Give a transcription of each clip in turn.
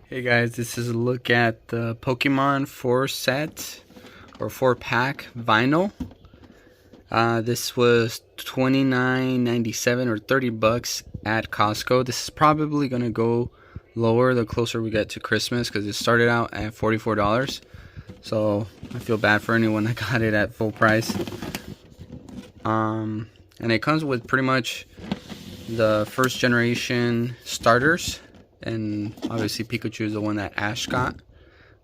Hey guys, this is a look at the Pokemon 4 set or 4-pack vinyl. This was $29.97 or $30 at Costco. This is probably gonna go lower the closer we get to Christmas because it started out at $44. So I feel bad for anyone that got it at full price. And it comes with pretty much the first generation starters. And obviously Pikachu is the one that Ash got,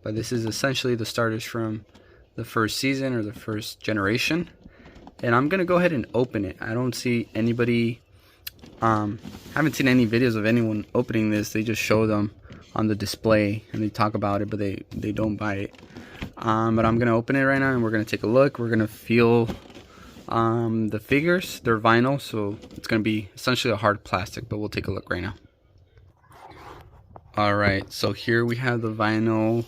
but this is essentially the starters from the first season or the first generation. And I'm gonna go ahead and open it. I don't see anybody, haven't seen any videos of anyone opening this. They just show them on the display and they talk about it, but they don't buy it. But I'm gonna open it right now and we're gonna take a look. We're gonna feel the figures. They're vinyl, so it's gonna be essentially a hard plastic, but we'll take a look right now. Alright, so here we have the vinyl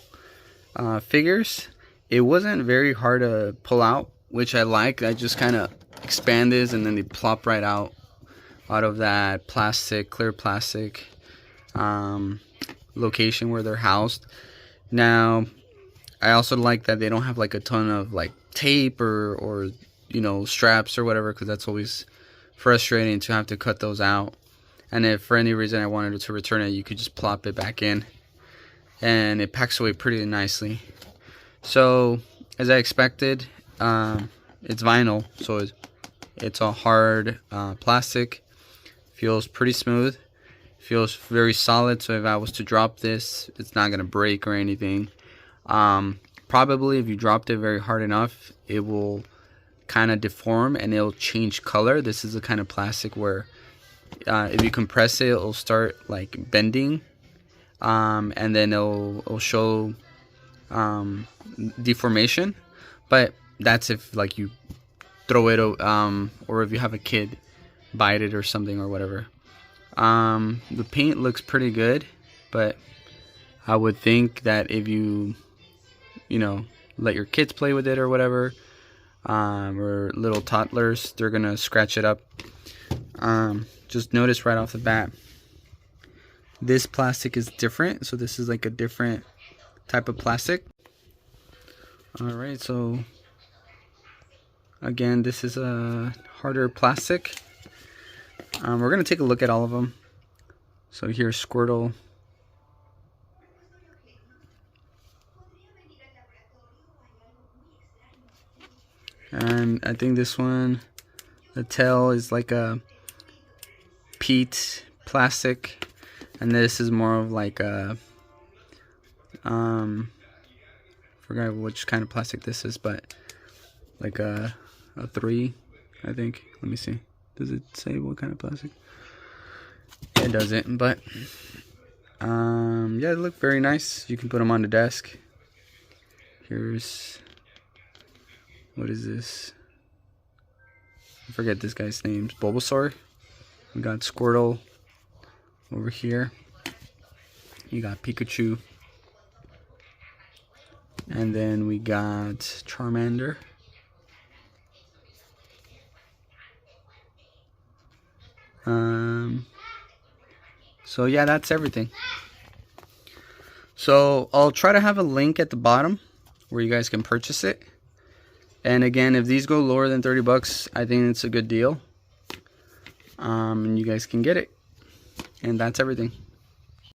figures. It wasn't very hard to pull out, which I like. I just kind of expand this and then they plop right out of that plastic, clear plastic location where they're housed. Now, I also like that they don't have like a ton of like tape or you know, straps or whatever, because that's always frustrating to have to cut those out. And if for any reason I wanted to return it, you could just plop it back in. And it packs away pretty nicely. So, as I expected, it's vinyl. So it's a hard plastic. Feels pretty smooth. Feels very solid. So if I was to drop this, it's not going to break or anything. Probably if you dropped it very hard enough, it will kind of deform and it'll change color. This is the kind of plastic where if you compress it, it'll start like bending, and then it'll show deformation. But that's if like you throw it, or if you have a kid bite it or something or whatever. The paint looks pretty good, but I would think that if you know, let your kids play with it or whatever, or little toddlers, they're gonna scratch it up. Just notice right off the bat, this plastic is different. So this is like a different type of plastic. Alright, so again, this is a harder plastic. We're going to take a look at all of them. So here's Squirtle. And I think this one, the tail is like a peat plastic, and this is more of like a forgot which kind of plastic this is, but like a 3, I think. Let me see, does it say what kind of plastic? It doesn't, but yeah, they look very nice. You can put them on the desk. Here's, what is this? I forget this guy's name. Bulbasaur. We got Squirtle over here. You got Pikachu. And then we got Charmander. So yeah, that's everything. So I'll try to have a link at the bottom where you guys can purchase it. And again, if these go lower than $30, I think it's a good deal. And you guys can get it. And that's everything.